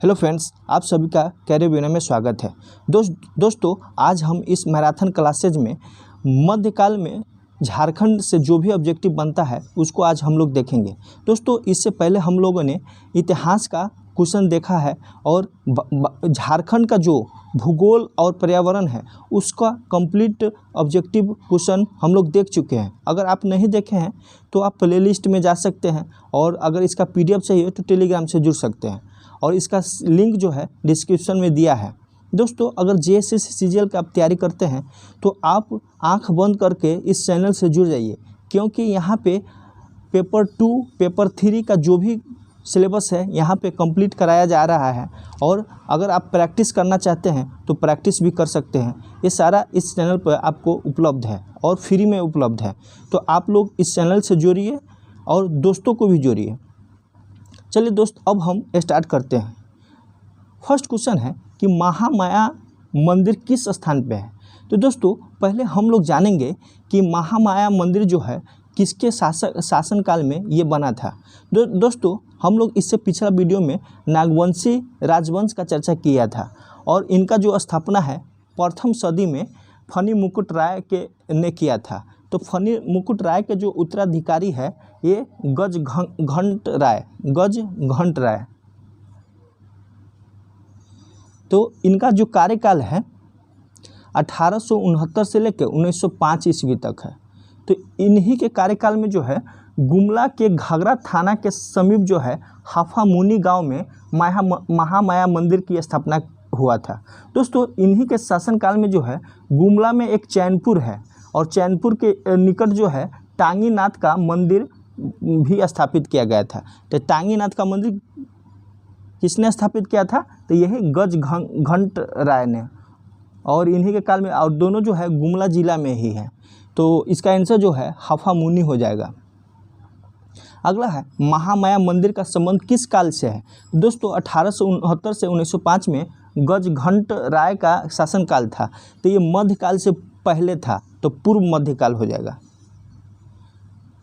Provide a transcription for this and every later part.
Hello friends, आप सभी का कैरियर में स्वागत है। दोस्तों आज हम इस मैराथन क्लासेज में मध्यकाल में झारखंड से जो भी ऑब्जेक्टिव बनता है उसको आज हम लोग देखेंगे। दोस्तों इससे पहले हम लोगों ने इतिहास का क्वेश्चन देखा है और झारखंड का जो भूगोल और पर्यावरण है उसका कंप्लीट ऑब्जेक्टिव क्वेश्चन हम लोग देख चुके हैं। अगर आप नहीं देखे हैं तो आप प्लेलिस्ट में जा सकते हैं और अगर इसका PDF चाहिए तो टेलीग्राम से जुड़ सकते हैं और इसका लिंक जो है डिस्क्रिप्शन में दिया है। दोस्तों अगर JSS CGL का आप तैयारी करते हैं तो आप आंख बंद करके इस चैनल से जुड़ जाइए, क्योंकि यहाँ पे पेपर 2 पेपर 3 का जो भी सिलेबस है यहाँ पे कंप्लीट कराया जा रहा है। और अगर आप प्रैक्टिस करना चाहते हैं तो प्रैक्टिस भी कर सकते हैं। ये सारा इस चैनल पर आपको उपलब्ध है और फ्री में उपलब्ध है। तो आप लोग इस चैनल से जुड़िए और दोस्तों को भी जोड़िए। चलिए दोस्त, अब हम स्टार्ट करते हैं। फर्स्ट क्वेश्चन है कि महामाया मंदिर किस स्थान पे है। तो दोस्तों पहले हम लोग जानेंगे कि महामाया मंदिर जो है किसके शासनकाल में ये बना था। दोस्तों हम लोग इससे पिछला वीडियो में नागवंशी राजवंश का चर्चा किया था और इनका जो स्थापना है प्रथम सदी में फनी मुकुट राय ने किया था। तो फनी मुकुट राय के जो उत्तराधिकारी है ये गजघंट राय। तो इनका जो कार्यकाल है 1869 से लेकर 1905 ईस्वी तक है। तो इन्हीं के कार्यकाल में जो है गुमला के घाघरा थाना के समीप जो है हाफामुनि गांव में महामाया मंदिर की स्थापना हुआ था। दोस्तों इन्हीं के शासनकाल में जो है गुमला में एक चैनपुर है और चैनपुर के निकट जो है टांगीनाथ का मंदिर भी स्थापित किया गया था। तो टांगीनाथ का मंदिर किसने स्थापित किया था? तो यही गजघंट राय ने, और इन्हीं के काल में, और दोनों जो है गुमला जिला में ही है। तो इसका आंसर जो है हाफामुनि हो जाएगा। अगला है महामाया मंदिर का संबंध किस काल से है। दोस्तों 1869 से 1905 में गजघंट राय का शासनकाल था। तो ये मध्यकाल से पहले था, तो पूर्व मध्यकाल हो जाएगा।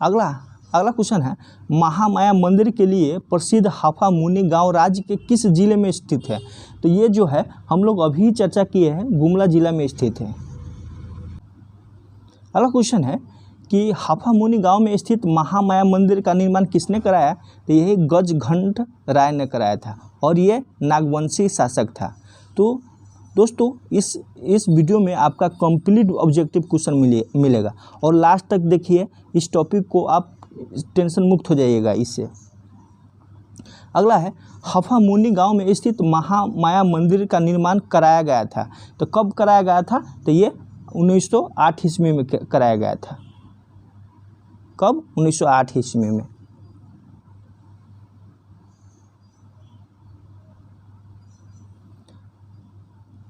अगला क्वेश्चन है महामाया मंदिर के लिए प्रसिद्ध हाफामुनि गांव राज्य के किस जिले में स्थित है। तो ये जो है हम लोग अभी चर्चा किए हैं, गुमला जिला में स्थित है। अगला क्वेश्चन है कि हाफामुनि गांव में स्थित महामाया मंदिर का निर्माण किसने कराया। तो यही गजघंट राय ने कराया था और ये नागवंशी शासक था। तो दोस्तों इस वीडियो में आपका कंप्लीट ऑब्जेक्टिव क्वेश्चन मिलेगा और लास्ट तक देखिए, इस टॉपिक को आप टेंशन मुक्त हो जाइएगा इससे। अगला है हाफामुनि गांव में स्थित महामाया मंदिर का निर्माण कराया गया था। तो कब कराया गया था? तो ये 1908 ईस्वी में कराया गया था। कब? 1908 ईस्वी में।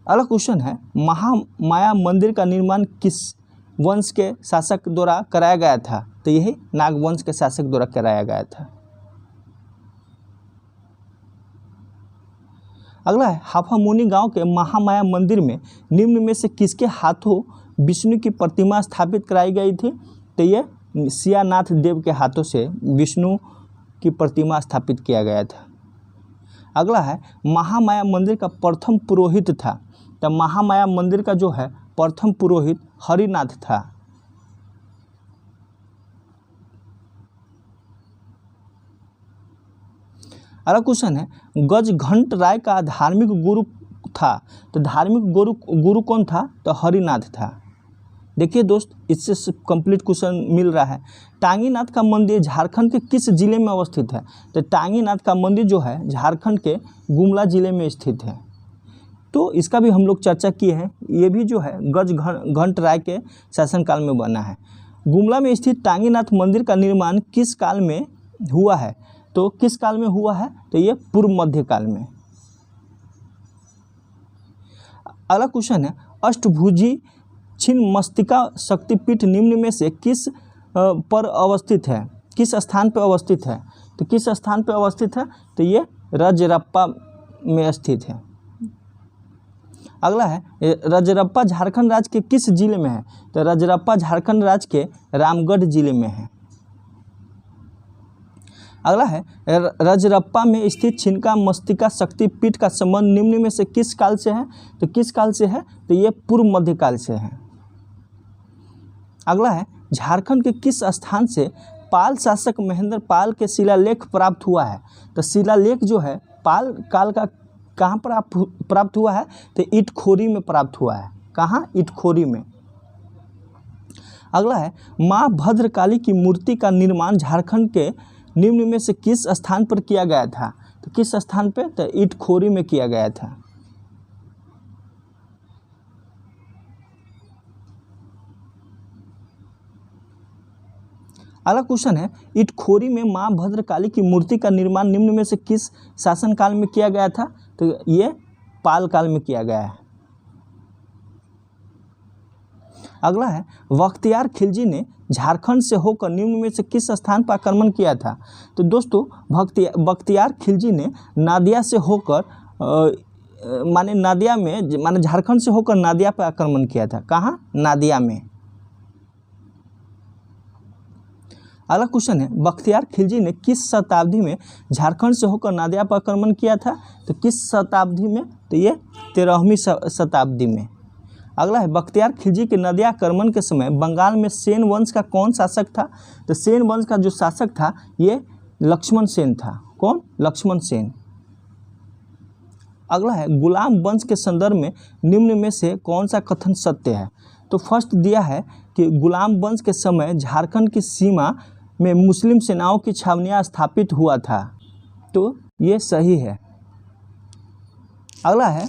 अगला क्वेश्चन है महामाया मंदिर का निर्माण किस वंश के शासक द्वारा कराया गया था। तो यही नागवंश के शासक द्वारा कराया गया था। अगला है हाफामुनि गांव के महामाया मंदिर में निम्न में से किसके हाथों विष्णु की प्रतिमा स्थापित कराई गई थी। तो ये सियानाथ देव के हाथों से विष्णु की प्रतिमा स्थापित किया गया था। अगला है महामाया मंदिर का प्रथम पुरोहित था। तो महामाया मंदिर का जो है प्रथम पुरोहित हरिनाथ था। अगला क्वेश्चन है गजघंट राय का धार्मिक गुरु था। तो धार्मिक गुरु कौन था? तो हरिनाथ था। देखिए दोस्त, इससे कंप्लीट क्वेश्चन मिल रहा है। टांगीनाथ का मंदिर झारखंड के किस जिले में अवस्थित है। तो टांगीनाथ का मंदिर जो है झारखंड के गुमला जिले में स्थित है। तो इसका भी हम लोग चर्चा किए हैं। ये भी जो है गजघंट राय के शासनकाल में बना है। गुमला में स्थित टांगीनाथ मंदिर का निर्माण किस काल में हुआ है। तो किस काल में हुआ है? तो ये पूर्व मध्यकाल में। अगला क्वेश्चन है अष्टभुजी छिन्नमस्तिका शक्तिपीठ निम्न में से किस पर अवस्थित है, किस स्थान पर अवस्थित है। तो किस स्थान पर अवस्थित है? तो ये रजरप्पा में स्थित है। अगला है रजरप्पा झारखंड राज्य के किस जिले में है। तो रजरप्पा झारखंड राज्य के रामगढ़ जिले में है। अगला है रजरप्पा में स्थित छिनका मस्तिका शक्तिपीठ का संबंध निम्न में से किस काल से है? तो किस काल से है? तो ये पूर्व मध्यकाल से है। अगला है झारखंड के किस स्थान से पाल शासक महेंद्र पाल के शिलालेख प्राप्त हुआ है? तो शिलालेख जो है पाल काल का कहाँ प्राप्त हुआ है? तो इटखोरी में प्राप्त हुआ है। कहाँ? इटखोरी में। अगला है माँ भद्रकाली की मूर्ति का निर्माण झारखंड के निम्न में से किस स्थान पर किया गया था? तो किस स्थान पे? तो इटखोरी में किया गया था। अगला क्वेश्चन है इटखोरी में माँ भद्रकाली की मूर्ति का निर्माण निम्न में से किस शासनकाल में किया गया था? तो ये पाल काल में किया गया है। अगला है बख्तियार खिलजी ने झारखंड से होकर निम्न में से किस स्थान पर आक्रमण किया था? तो दोस्तों बख्तियार खिलजी ने नादिया से होकर माने झारखंड से होकर नादिया पर आक्रमण किया था। कहाँ? नादिया में। अगला क्वेश्चन है बख्तियार खिलजी ने किस शताब्दी में झारखंड से होकर नादिया पर आक्रमण किया था? तो किस शताब्दी में? तो ये 13वीं शताब्दी में। अगला है बख्तियार खिलजी के नादिया आक्रमण के समय बंगाल में सेन वंश का कौन शासक था? तो सेन वंश का जो शासक था ये लक्ष्मण सेन था। कौन? लक्ष्मण सेन। अगला है गुलाम वंश के संदर्भ में निम्न में से कौन सा कथन सत्य है? तो फर्स्ट दिया है कि गुलाम वंश के समय झारखंड की सीमा में मुस्लिम सेनाओं की छावनियाँ स्थापित हुआ था। तो ये सही है। अगला है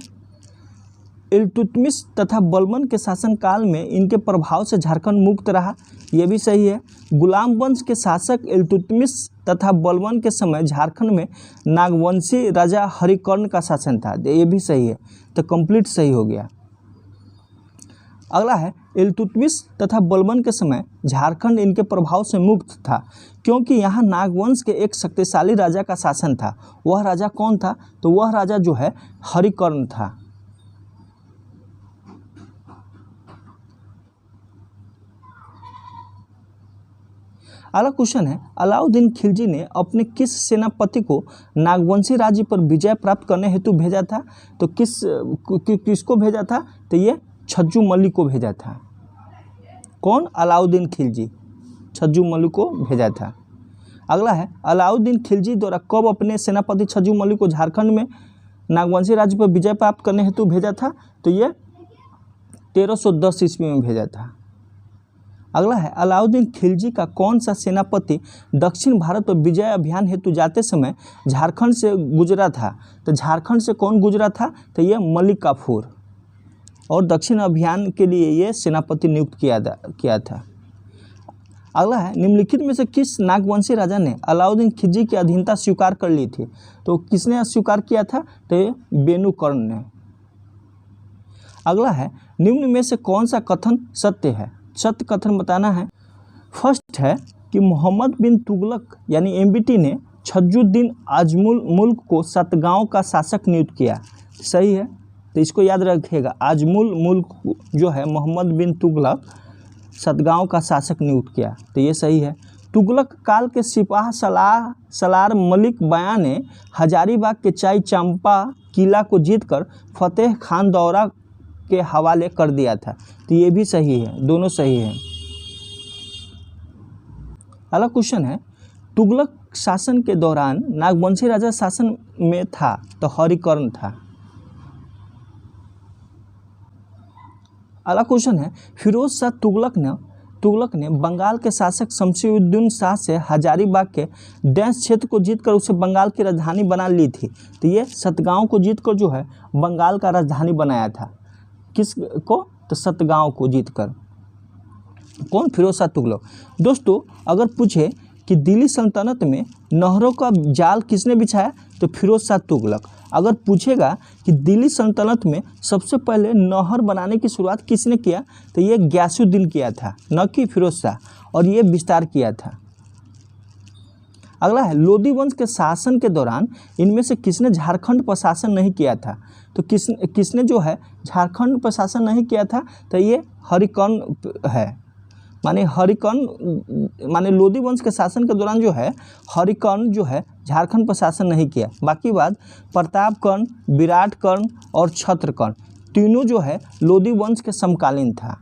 इल्तुतमिश तथा बलबन के शासनकाल में इनके प्रभाव से झारखंड मुक्त रहा। ये भी सही है। गुलाम वंश के शासक इल्तुतमिश तथा बलबन के समय झारखंड में नागवंशी राजा हरिकर्ण का शासन था। ये भी सही है। तो कंप्लीट सही हो गया। अगला है इल्तुतमिश तथा बलबन के समय झारखंड इनके प्रभाव से मुक्त था क्योंकि यहाँ नागवंश के एक शक्तिशाली राजा का शासन था। वह राजा कौन था? तो वह राजा जो है हरिकर्ण था। अगला क्वेश्चन है अलाउद्दीन खिलजी ने अपने किस सेनापति को नागवंशी राज्य पर विजय प्राप्त करने हेतु भेजा था? तो किसको भेजा था? तो ये छज्जू मल्लिक को भेजा था। कौन? अलाउद्दीन खिलजी छज्जू मल्लिक को भेजा था। अगला है अलाउद्दीन खिलजी द्वारा कब अपने सेनापति छज्जू मल्लिक को झारखंड में नागवंशी राज्य पर विजय प्राप्त करने हेतु भेजा था? तो ये 1310 ईस्वी में भेजा था। अगला है अलाउद्दीन खिलजी का कौन सा सेनापति दक्षिण भारत पर विजय अभियान हेतु जाते समय झारखंड से गुजरा था? तो झारखंड से कौन गुजरा था? तो ये मलिक काफूर। और दक्षिण अभियान के लिए ये सेनापति नियुक्त किया था। अगला है निम्नलिखित में से किस नागवंशी राजा ने अलाउद्दीन खिलजी की अधीनता स्वीकार कर ली थी? तो किसने स्वीकार किया था? तो ये बेनुकर्ण ने। अगला है निम्न में से कौन सा कथन सत्य है? सत्य कथन बताना है। फर्स्ट है कि मोहम्मद बिन तुगलक यानी एमबीटी ने छज्जुद्दीन आजमुल मुल्क को सतगांव का शासक नियुक्त किया। सही है। तो इसको याद रखिएगा। आजमुल मुल्क जो है मोहम्मद बिन तुगलक सतगांव का शासक नियुक्त किया। तो ये सही है। तुगलक काल के सिपाह सलार मलिक बयां ने हजारीबाग के चाई चंपा किला को जीतकर फतेह खान दौरा के हवाले कर दिया था। तो ये भी सही है। दोनों सही है। अगला क्वेश्चन है तुगलक शासन के दौरान नागवंशी राजा शासन में था तो हरिकर्ण था। अगला क्वेश्चन है फिरोज शाह तुगलक ने बंगाल के शासक शमशीउद्दीन शाह से हजारीबाग के डैश क्षेत्र को जीतकर उसे बंगाल की राजधानी बना ली थी। तो ये सतगांव को जीतकर जो है बंगाल का राजधानी बनाया था। किसको? तो सतगांव को जीतकर। कौन? फिरोज शाह तुगलक। दोस्तों अगर पूछे कि दिल्ली सल्तनत में नहरों का जाल किसने बिछाया? तो फिरोज शाह तुगलक। अगर पूछेगा कि दिल्ली सल्तनत में सबसे पहले नहर बनाने की शुरुआत किसने किया? तो ये गयासुद्दीन किया था, न कि फिरोज शाह, और ये विस्तार किया था। अगला है लोदी वंश के शासन के दौरान इनमें से किसने झारखंड पर शासन नहीं किया था? तो किसने जो है झारखंड पर शासन नहीं किया था? तो ये हरिकर्ण है। माने हरिकर्ण माने लोधी वंश के शासन के दौरान जो है हरिकर्ण जो है झारखंड पर शासन नहीं किया। बाकी बात प्रतापकर्ण, विराटकर्ण और छत्रकर्ण तीनों जो है लोधी वंश के समकालीन था।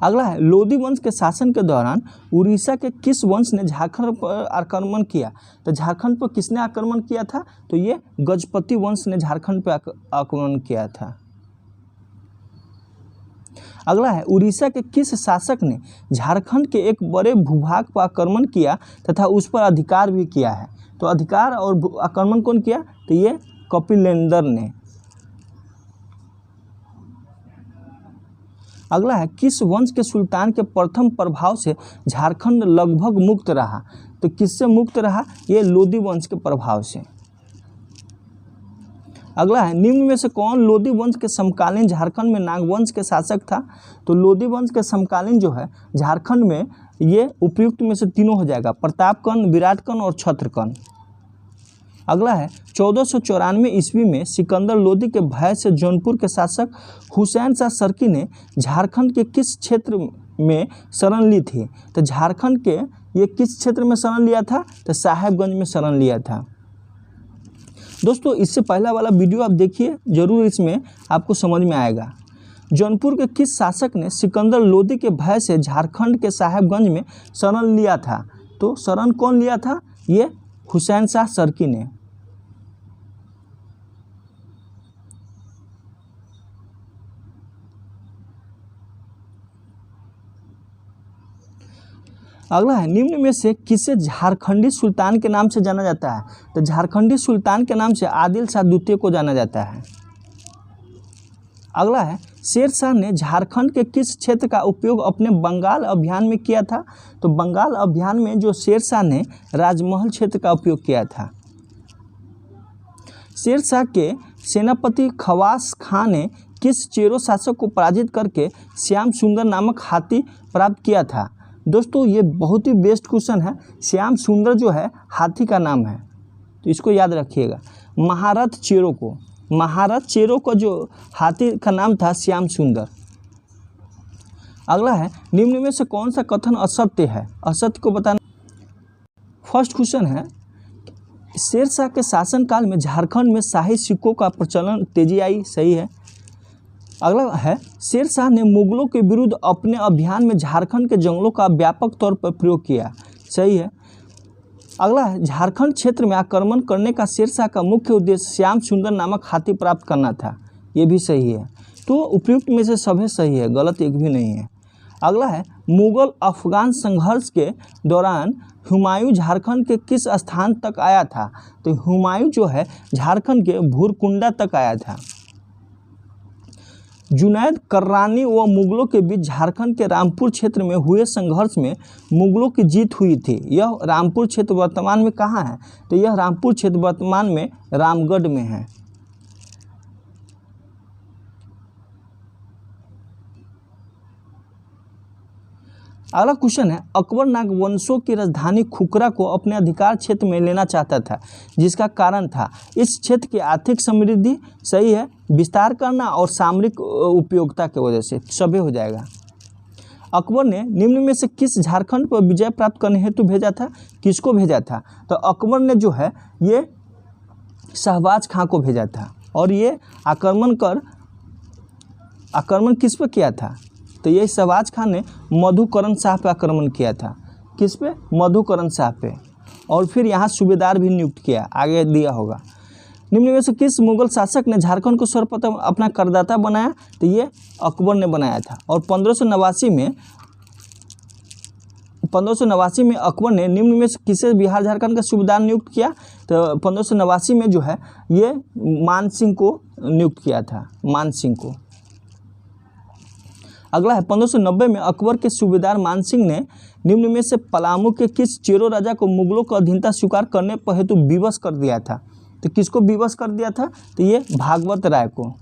अगला है लोधी वंश के शासन के दौरान उड़ीसा के किस वंश ने झारखंड पर आक्रमण किया? तो झारखंड पर किसने आक्रमण किया था? तो ये गजपति वंश ने झारखंड पर आक्रमण किया था। अगला है उड़ीसा के किस शासक ने झारखंड के एक बड़े भूभाग पर आक्रमण किया तथा उस पर अधिकार भी किया है? तो अधिकार और आक्रमण कौन किया? तो ये कपिलेंद्र ने। अगला है किस वंश के सुल्तान के प्रथम प्रभाव से झारखंड लगभग मुक्त रहा? तो किससे मुक्त रहा? ये लोधी वंश के प्रभाव से। अगला है निम्न में से कौन लोधी वंश के समकालीन झारखंड में नागवंश के शासक था? तो लोधी वंश के समकालीन जो है झारखंड में ये उपयुक्त में से तीनों हो जाएगा, प्रतापकर्ण, विराटकर्ण और छत्रकर्ण। अगला है 1494 ईस्वी में सिकंदर लोधी के भय से जौनपुर के शासक हुसैन शाह सरकी ने झारखंड के किस क्षेत्र में शरण ली थी? तो झारखंड के ये किस क्षेत्र में शरण लिया था? तो साहेबगंज में शरण लिया था। दोस्तों इससे पहला वाला वीडियो आप देखिए, जरूर इसमें आपको समझ में आएगा। जौनपुर के किस शासक ने सिकंदर लोधी के भय से झारखंड के साहेबगंज में शरण लिया था? तो शरण कौन लिया था? ये हुसैन शाह सरकी ने। अगला है निम्न में से किसे झारखंडी सुल्तान के नाम से जाना जाता है? तो झारखंडी सुल्तान के नाम से आदिल शाह द्वितीय को जाना जाता है। अगला है शेर शाह ने झारखंड के किस क्षेत्र का उपयोग अपने बंगाल अभियान में किया था? तो बंगाल अभियान में जो शेर शाह ने राजमहल क्षेत्र का उपयोग किया था। शेर शाह के सेनापति खवास खां ने किस चेरो शासक को पराजित करके श्याम सुंदर नामक हाथी प्राप्त किया था? दोस्तों ये बहुत ही बेस्ट क्वेश्चन है। श्याम सुंदर जो है हाथी का नाम है, तो इसको याद रखिएगा। महारथ चेरो का जो हाथी का नाम था श्याम सुंदर। अगला है निम्न में से कौन सा कथन असत्य है? असत्य को बताना। फर्स्ट क्वेश्चन है शेर शाह के शासनकाल में झारखंड में शाही सिक्कों का प्रचलन तेजी आई। सही है। अगला है शेर शाह ने मुगलों के विरुद्ध अपने अभियान में झारखंड के जंगलों का व्यापक तौर पर प्रयोग किया। सही है। अगला है झारखंड क्षेत्र में आक्रमण करने का शेर शाह का मुख्य उद्देश्य श्याम सुंदर नामक हाथी प्राप्त करना था। ये भी सही है। तो उपयुक्त में से सभी सही है, गलत एक भी नहीं है। अगला है मुगल अफगान संघर्ष के दौरान हुमायूं झारखंड के किस स्थान तक आया था? तो हुमायूं जो है झारखंड के भूरकुंडा तक आया था। जुनैद कर्रानी व मुगलों के बीच झारखंड के रामपुर क्षेत्र में हुए संघर्ष में मुगलों की जीत हुई थी। यह रामपुर क्षेत्र वर्तमान में कहाँ है? तो यह रामपुर क्षेत्र वर्तमान में रामगढ़ में है। अगला क्वेश्चन है अकबर नागवंशों की राजधानी खुखरा को अपने अधिकार क्षेत्र में लेना चाहता था, जिसका कारण था इस क्षेत्र की आर्थिक समृद्धि। सही है। विस्तार करना और सामरिक उपयोगिता की वजह से सभी हो जाएगा। अकबर ने निम्न में से किस झारखंड पर विजय प्राप्त करने हेतु भेजा था? किसको भेजा था? तो अकबर ने जो है ये शहबाज खां को भेजा था। और ये आक्रमण किस पर किया था? तो ये शहबाज खां ने मधुकरण शाह पे आक्रमण किया था। किस पे? मधुकरण शाह पे। और फिर यहाँ सूबेदार भी नियुक्त किया, आगे दिया होगा। निम्न में से किस मुगल शासक ने झारखंड को सर्वप्रथम अपना करदाता बनाया? तो ये अकबर ने बनाया था। और 1589 में अकबर ने निम्न में से किसे बिहार झारखंड का सूबेदार नियुक्त किया? तो 1589 में जो है ये मान सिंह को नियुक्त किया था, मान सिंह को। अगला है 1590 में अकबर के सूबेदार मान सिंह ने निम्न में से पलामू के किस चेरो राजा को मुगलों को अधीनता स्वीकार करने पर हेतु विवश कर दिया था? तो किसको विवश कर दिया था? तो ये भागवत राय को।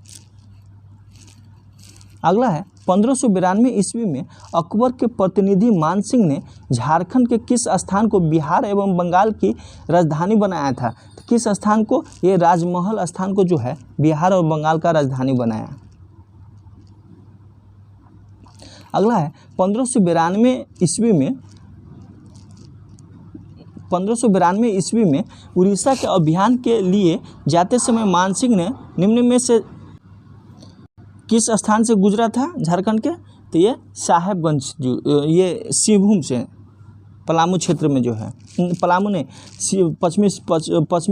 अगला है 1592 ईस्वी में अकबर के प्रतिनिधि मान सिंह ने झारखंड के किस स्थान को बिहार एवं बंगाल की राजधानी बनाया था? तो किस स्थान को? ये राजमहल स्थान को जो है बिहार और बंगाल का राजधानी बनाया। अगला है 1592 ईस्वी में उड़ीसा के अभियान के लिए जाते समय मानसिंह ने निम्न में से किस स्थान से गुजरा था झारखंड के? तो ये साहेबगंज, जो ये सिंहभूम से, पलामू क्षेत्र में जो है, पलामू ने पश्चिमी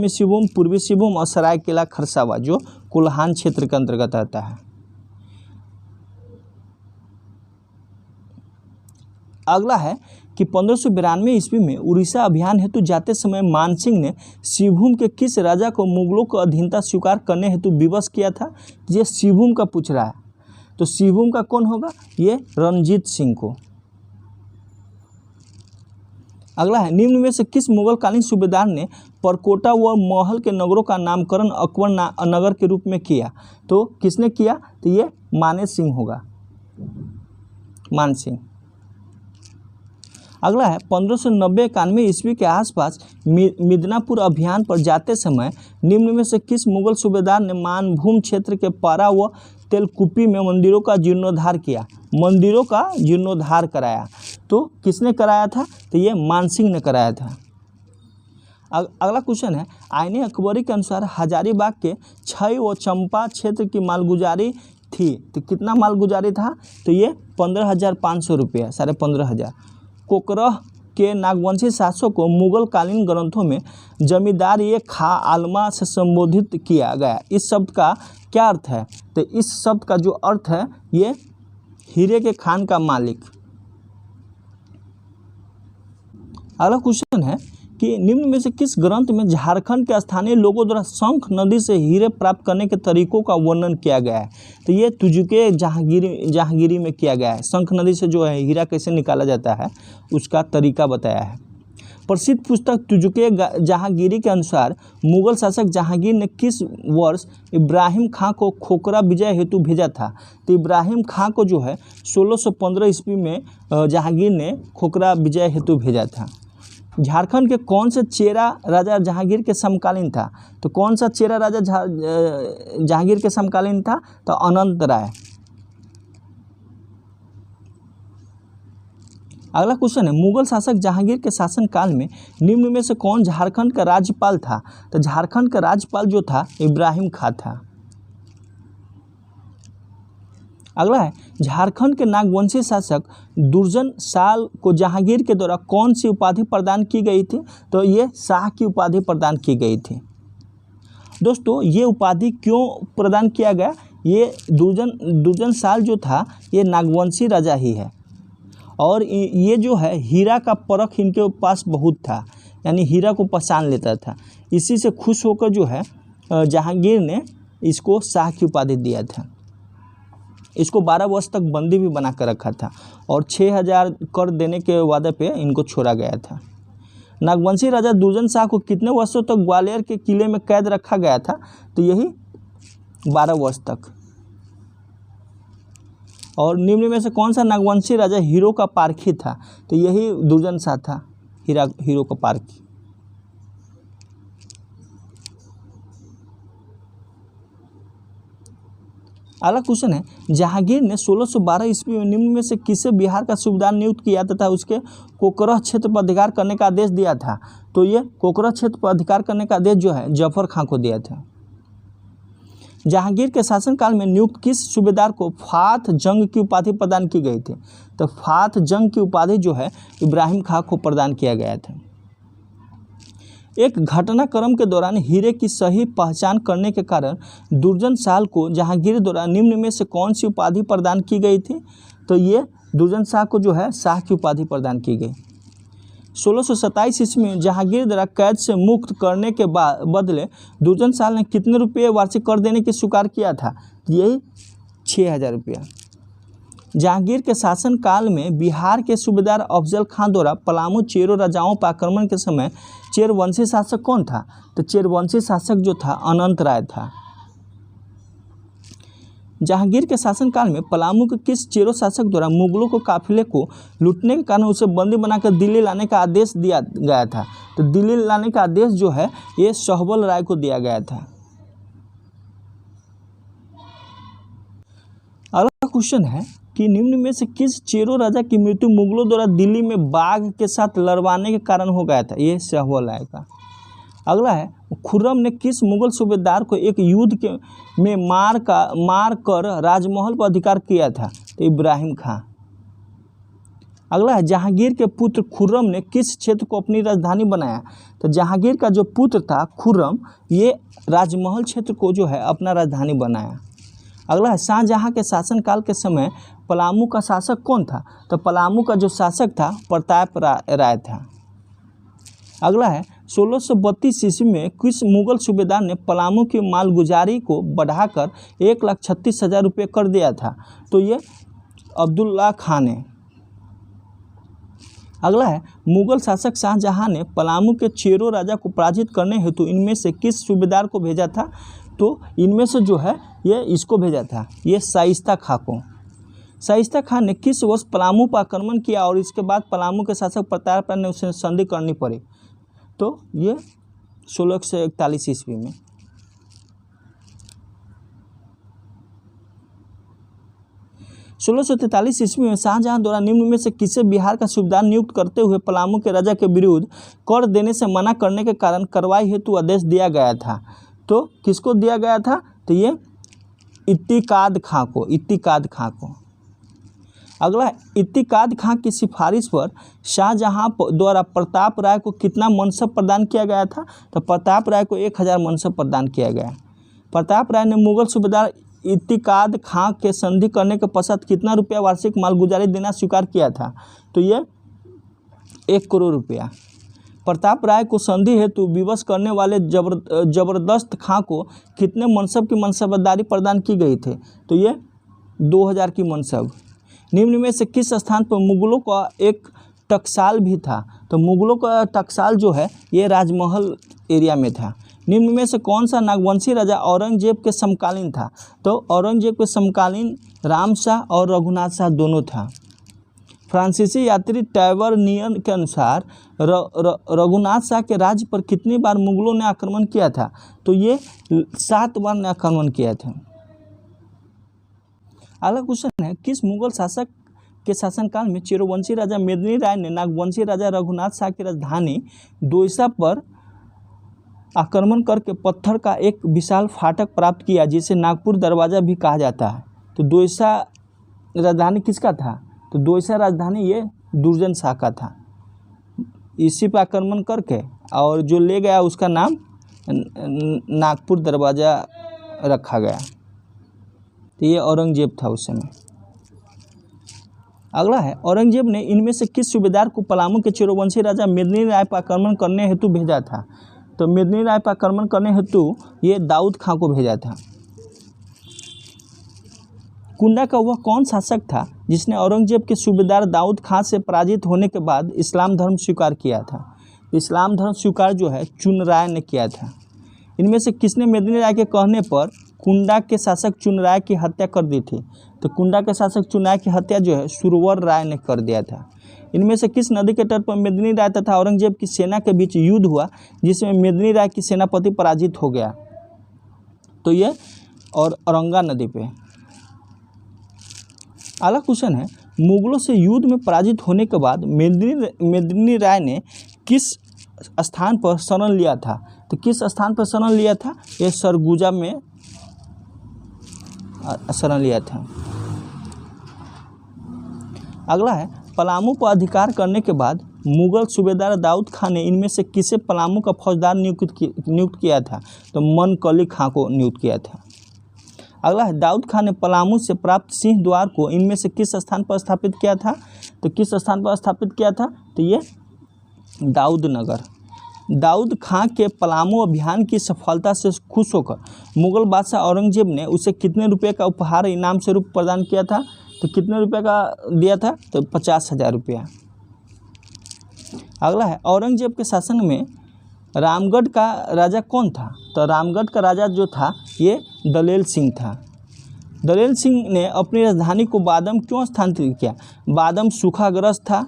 सिंहभूम, पूर्वी सिंहभूम और सरायकेला खरसावा जो कोल्हान क्षेत्र के अंतर्गत आता है। अगला है कि 1592 ईस्वी में उड़ीसा अभियान हेतु जाते समय मानसिंह ने सिंहभूम के किस राजा को मुगलों को अधीनता स्वीकार करने हेतु विवश किया था? ये सिंहभूम का पूछ रहा है, तो सिंहभूम का कौन होगा? ये रणजीत सिंह को। अगला है निम्न में से किस मुगलकालीन सूबेदार ने परकोटा व महल के नगरों का नामकरण अकबर नगर के रूप में किया? तो किसने किया? तो ये माने सिंह होगा, मान सिंह। अगला है 1590-91 ईस्वी के आसपास मिदनापुर अभियान पर जाते समय निम्न में से किस मुगल सूबेदार ने मानभूम क्षेत्र के पारा व तेलकुपी में मंदिरों का जीर्णोद्धार किया? मंदिरों का जीर्णोद्धार कराया, तो किसने कराया था? तो ये मानसिंह ने कराया था। अगला क्वेश्चन है आईने अकबरी के अनुसार हजारीबाग के छई व चंपा क्षेत्र की मालगुजारी थी, तो कितना मालगुजारी था? तो ये 15,500 रुपया, 15,500। कोकरह के नागवंशी शासक को मुगल कालीन ग्रंथों में जमींदार ये खा आलमा से संबोधित किया गया। इस शब्द का क्या अर्थ है? तो इस शब्द का जो अर्थ है ये हीरे के खान का मालिक। अगला क्वेश्चन है कि निम्न में से किस ग्रंथ में झारखंड के स्थानीय लोगों द्वारा शंख नदी से हीरे प्राप्त करने के तरीकों का वर्णन किया गया है? तो ये तुजुके जहांगीरी में किया गया है। शंख नदी से जो है हीरा कैसे निकाला जाता है उसका तरीका बताया है। प्रसिद्ध पुस्तक तुजुके जहांगीरी के अनुसार मुगल शासक जहांगीर ने किस वर्ष इब्राहिम खां को खोखरा विजय हेतु भेजा था? तो इब्राहिम खां को जो है 1615 ईस्वी में जहांगीर ने खोखरा विजय हेतु भेजा था। झारखंड के कौन से चेरा राजा जहांगीर के समकालीन था? तो कौन सा चेरा राजा जहांगीर के समकालीन था? तो अनंत राय। अगला क्वेश्चन है मुगल शासक जहांगीर के शासनकाल में निम्न में से कौन झारखंड का राज्यपाल था? तो झारखंड का राज्यपाल जो था इब्राहिम खां था। अगला है झारखंड के नागवंशी शासक दुर्जन साल को जहांगीर के द्वारा कौन सी उपाधि प्रदान की गई थी? तो ये शाह की उपाधि प्रदान की गई थी। दोस्तों ये उपाधि क्यों प्रदान किया गया? ये दुर्जन साल जो था ये नागवंशी राजा ही है, और ये जो है हीरा का परख इनके पास बहुत था, यानी हीरा को पहचान लेता था। इसी से खुश होकर जो है जहांगीर ने इसको शाह की उपाधि दिया था। इसको 12 वर्ष तक बंदी भी बना कर रखा था और 6,000 कर देने के वादे पे इनको छोड़ा गया था। नागवंशी राजा दुर्जन शाह को कितने वर्षों तक ग्वालियर के किले में कैद रखा गया था? तो यही 12 वर्ष तक। और निम्न में से कौन सा नागवंशी राजा हीरो का पारखी था? तो यही दुर्जन शाह था, हीरो का पारखी। अगला क्वेश्चन है जहांगीर ने 1612 ईस्वी में निम्न में से किसे बिहार का सूबेदार नियुक्त किया तथा उसके कोकरह क्षेत्र पर अधिकार करने का आदेश दिया था? तो ये कोकरह क्षेत्र पर अधिकार करने का आदेश जो है जफर खां को दिया था। जहांगीर के शासनकाल में नियुक्त किस सूबेदार को फात जंग की उपाधि प्रदान की गई थी? तो फात जंग की उपाधि जो है इब्राहिम खां को प्रदान किया गया था। एक घटनाक्रम के दौरान हीरे की सही पहचान करने के कारण दुर्जन साल को जहांगीर द्वारा निम्न में से कौन सी उपाधि प्रदान की गई थी? तो ये दुर्जन शाह को जो है शाह की उपाधि प्रदान की गई। 1627 ईस्वी में जहांगीर द्वारा कैद से मुक्त करने के बदले दुर्जन साल ने कितने रुपये वार्षिक कर देने की स्वीकार किया था? यही 6,000 रुपया। जहांगीर के शासनकाल में बिहार के सूबेदार अफजल खां द्वारा पलामू चेरो राजाओं पर आक्रमण के समय चेरवंशी शासक कौन था? तो चेरवंशी शासक जो था अनंत राय था। जहांगीर के शासनकाल में पलामू के किस चेरो शासक द्वारा मुगलों को काफिले को लूटने के कारण उसे बंदी बनाकर दिल्ली लाने का आदेश दिया गया था? तो दिल्ली लाने का आदेश जो है ये सहबल राय को दिया गया था। अगला क्वेश्चन है कि निम्न में से किस चेरो राजा की मृत्यु मुगलों द्वारा दिल्ली में बाघ के साथ लड़वाने के कारण हो गया था? ये सहवल आएगा। अगला है, खुर्रम ने किस मुगल सूबेदार को एक युद्ध में मार कर राजमहल पर अधिकार किया था? तो इब्राहिम खां। अगला है, जहांगीर के पुत्र खुर्रम ने किस क्षेत्र को अपनी राजधानी बनाया? तो जहांगीर का जो पुत्र था खुर्रम, ये राजमहल क्षेत्र को जो है अपना राजधानी बनाया। अगला है, शाहजहां के शासनकाल के समय पलामू का शासक कौन था? तो पलामू का जो शासक था प्रताप राय था। अगला है, 1632 ईस्वी में किस मुगल सूबेदार ने पलामू की मालगुजारी को बढ़ाकर 1,36,000 रुपये कर दिया था? तो ये अब्दुल्ला खां ने। अगला है, मुगल शासक शाहजहां ने पलामू के चेरो राजा को पराजित करने हेतु इनमें से किस सूबेदार को भेजा था? तो इनमें से जो है ये इसको भेजा था, ये शाइस्ता खां को। शाइस्ता खां ने किस वर्ष पलामू पर आक्रमण किया और इसके बाद पलामू के शासक प्रताप राय ने उसे संधि करनी पड़ी? तो ये 1641 ईस्वी में। 1643 ईस्वी में शाहजहां द्वारा निम्न में से किसे बिहार का सूबेदार नियुक्त करते हुए पलामू के राजा के विरुद्ध कर देने से मना करने के कारण कार्रवाई हेतु आदेश दिया गया था? तो किसको दिया गया था? तो ये इत्तिकाद खां को, इत्तिकाद खां को। अगला, इत्तिकाद खां की सिफारिश पर शाहजहां द्वारा प्रताप राय को कितना मनसब प्रदान किया गया था? तो प्रताप राय को 1000 मनसब प्रदान किया गया। प्रताप राय ने मुगल सूबेदार इत्तिकाद खां के संधि करने के पश्चात कितना रुपया वार्षिक मालगुजारी देना स्वीकार किया था? तो ये 1 करोड़ रुपया। प्रताप राय को संधि हेतु विवश करने वाले जबरदस्त खां को कितने मनसब की मनसबदारी प्रदान की गई थी? तो ये 2000 की मनसब। निम्न में से किस स्थान पर मुगलों का एक टकसाल भी था? तो मुगलों का टकसाल जो है ये राजमहल एरिया में था। निम्न में से कौन सा नागवंशी राजा औरंगजेब के समकालीन था? तो औरंगजेब के समकालीन राम शाह और रघुनाथ शाह दोनों था। फ्रांसीसी यात्री टैवर्नियर के अनुसार रघुनाथ शाह के राज्य पर कितनी बार मुगलों ने आक्रमण किया था? तो ये 7 बार ने आक्रमण किया था। अगला क्वेश्चन है, किस मुगल शासक के शासनकाल में चेरोवंशी राजा मेदिनी राय ने नागवंशी राजा रघुनाथ शाह की राजधानी दोयसा पर आक्रमण करके पत्थर का एक विशाल फाटक प्राप्त किया जिसे नागपुर दरवाज़ा भी कहा जाता है? तो दोयसा राजधानी किसका था? तो दोयसा राजधानी ये दुर्जन शाह का था। इसी पर आक्रमण करके और जो ले गया उसका नाम नागपुर दरवाज़ा रखा गया। तो ये औरंगजेब था उस समय। अगला है, औरंगजेब ने इनमें से किस सूबेदार को पलामू के चेरोवंशी राजा मेदिनी राय पर आक्रमण करने हेतु भेजा था? तो मेदिनी राय पर आक्रमण करने हेतु ये दाऊद खां को भेजा था। कुंडा का वह कौन शासक था जिसने औरंगजेब के सूबेदार दाऊद खां से पराजित होने के बाद इस्लाम धर्म स्वीकार किया था? इस्लाम धर्म स्वीकार जो है चुन राय ने किया था। इनमें से किसने मेदिनी राय के कहने पर कुंडा के शासक चुन राय की हत्या कर दी थी? तो कुंडा के शासक चुन राय की हत्या जो है सुरवर राय ने कर दिया था। इनमें से किस नदी के तट पर मेदिनी राय तथा औरंगजेब की सेना के बीच युद्ध हुआ जिसमें मेदिनी राय की सेनापति पराजित हो गया? तो ये और औरंगा नदी पे। अगला क्वेश्चन है, मुगलों से युद्ध में पराजित होने के बाद मेदिनी राय ने किस स्थान पर शरण लिया था? तो किस स्थान पर शरण लिया था? ये सरगुजा में शरण लिया था। अगला है, पलामू पर अधिकार करने के बाद मुगल सूबेदार दाऊद खां ने इनमें से किसे पलामू का फौजदार नियुक्त किया था? तो मनकली खां को नियुक्त किया था। अगला है, दाऊद खां ने पलामू से प्राप्त सिंह द्वार को इनमें से किस स्थान पर स्थापित किया था? तो किस स्थान पर स्थापित किया था? तो ये दाऊद नगर। दाऊद खां के पलामू अभियान की सफलता से खुश होकर मुगल बादशाह औरंगजेब ने उसे कितने रुपए का उपहार इनाम स्वरूप प्रदान किया था? तो कितने रुपए का दिया था? तो 50,000 रुपया। अगला है, औरंगजेब के शासन में रामगढ़ का राजा कौन था? तो रामगढ़ का राजा जो था ये दलेल सिंह था। दलेल सिंह ने अपनी राजधानी को बादम क्यों स्थानांतरित किया? बादम सूखाग्रस्त था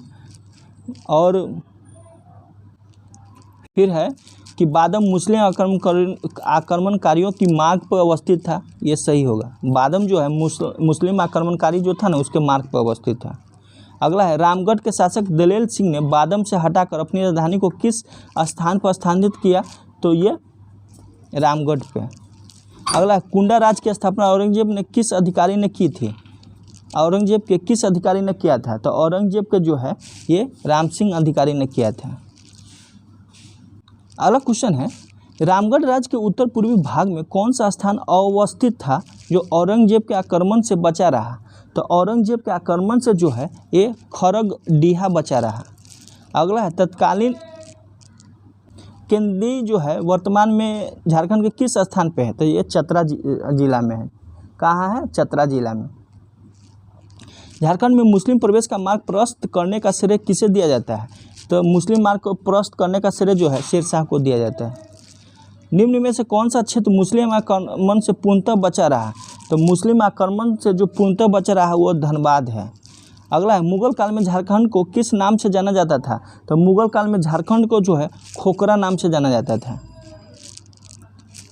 और फिर है कि बादम मुस्लिम आक्रमणकारियों की मार्ग पर अवस्थित था, ये सही होगा। बादम जो है मुस्लिम आक्रमणकारी जो था ना उसके मार्ग पर अवस्थित था। अगला है रामगढ़ के शासक दलेल सिंह ने बादम से हटाकर अपनी राजधानी को किस स्थान पर स्थानांतरित किया, तो ये रामगढ़ पे। अगला है कुंडा राज की स्थापना औरंगजेब ने किस अधिकारी ने की थी, औरंगजेब के किस अधिकारी ने किया था, तो औरंगजेब के जो है ये राम सिंह अधिकारी ने किया था। अगला क्वेश्चन है रामगढ़ राज्य के उत्तर पूर्वी भाग में कौन सा स्थान अवस्थित था जो औरंगजेब के आक्रमण से बचा रहा, तो औरंगजेब के आक्रमण से जो है ये खरगडीहा बचा रहा। अगला है तत्कालीन केंद्री जो है वर्तमान में झारखंड के किस स्थान पे है, तो ये चतरा जिला में है। कहाँ है, चतरा जिला में। झारखंड में मुस्लिम प्रवेश का मार्ग प्रशस्त करने का श्रेय किसे दिया जाता है, तो मुस्लिम मार्ग को प्रशस्त करने का श्रेय जो है शेरशाह को दिया जाता है। निम्न में से कौन सा क्षेत्र मुस्लिम आक्रमण से पूर्णतः बचा रहा, तो मुस्लिम आक्रमण से जो पूर्णतः बचा रहा वो धनबाद है। अगला है मुगल काल में झारखंड को किस नाम से जाना जाता था, तो मुगल काल में झारखंड को जो है खोखरा नाम से जाना जाता था।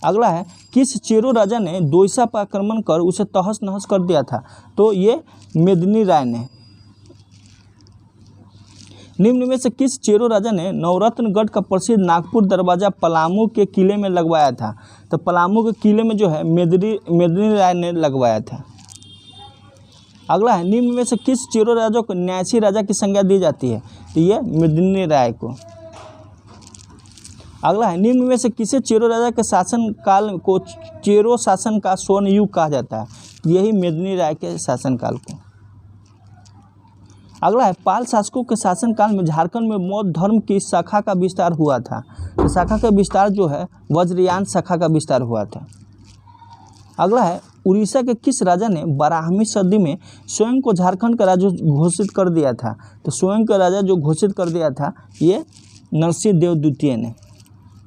अगला है किस चेरो राजा ने दोईसा पर आक्रमण कर उसे तहस नहस कर दिया था, तो ये मेदिनी राय ने। निम्न में से किस चेरो राजा ने नवरत्नगढ़ का प्रसिद्ध नागपुर दरवाजा पलामू के किले में लगवाया था, तो पलामू के किले में जो है मेदिनी राय ने लगवाया था। अगला है निम्न में से किस चेरो राजा को न्यासी राजा की संज्ञा दी जाती है, तो ये मेदिनी राय को। अगला है निम्न में से किसे चेरो राजा के शासनकाल को चेरो शासन का स्वर्ण युग कहा जाता है, यही मेदिनी राय के शासनकाल को। अगला है पाल शासकों के शासनकाल में झारखंड में बौद्ध धर्म की शाखा का विस्तार हुआ था, तो शाखा का विस्तार जो है वज्रयान शाखा का विस्तार हुआ था। अगला है उड़ीसा के किस राजा ने 12वीं सदी में स्वयं को झारखंड का राजा घोषित कर दिया था, तो स्वयं का राजा जो घोषित कर दिया था ये नरसिंह देव द्वितीय ने।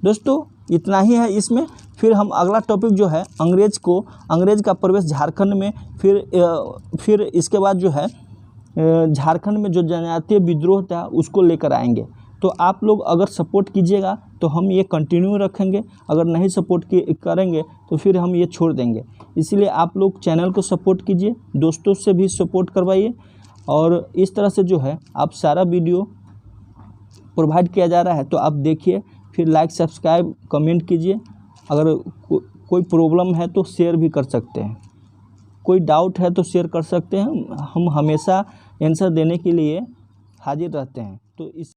दोस्तों इतना ही है इसमें। फिर हम अगला टॉपिक जो है अंग्रेज का प्रवेश झारखंड में, फिर इसके बाद जो है झारखंड में जो जनजातीय विद्रोह था उसको लेकर आएंगे। तो आप लोग अगर सपोर्ट कीजिएगा तो हम ये कंटिन्यू रखेंगे, अगर नहीं सपोर्ट करेंगे तो फिर हम ये छोड़ देंगे। इसलिए आप लोग चैनल को सपोर्ट कीजिए, दोस्तों से भी सपोर्ट करवाइए, और इस तरह से जो है आप सारा वीडियो प्रोवाइड किया जा रहा है तो आप देखिए, फिर लाइक सब्सक्राइब कमेंट कीजिए। अगर कोई प्रॉब्लम है तो शेयर भी कर सकते हैं, कोई डाउट है तो शेयर कर सकते हैं। हम हमेशा आंसर देने के लिए हाजिर रहते हैं। तो इस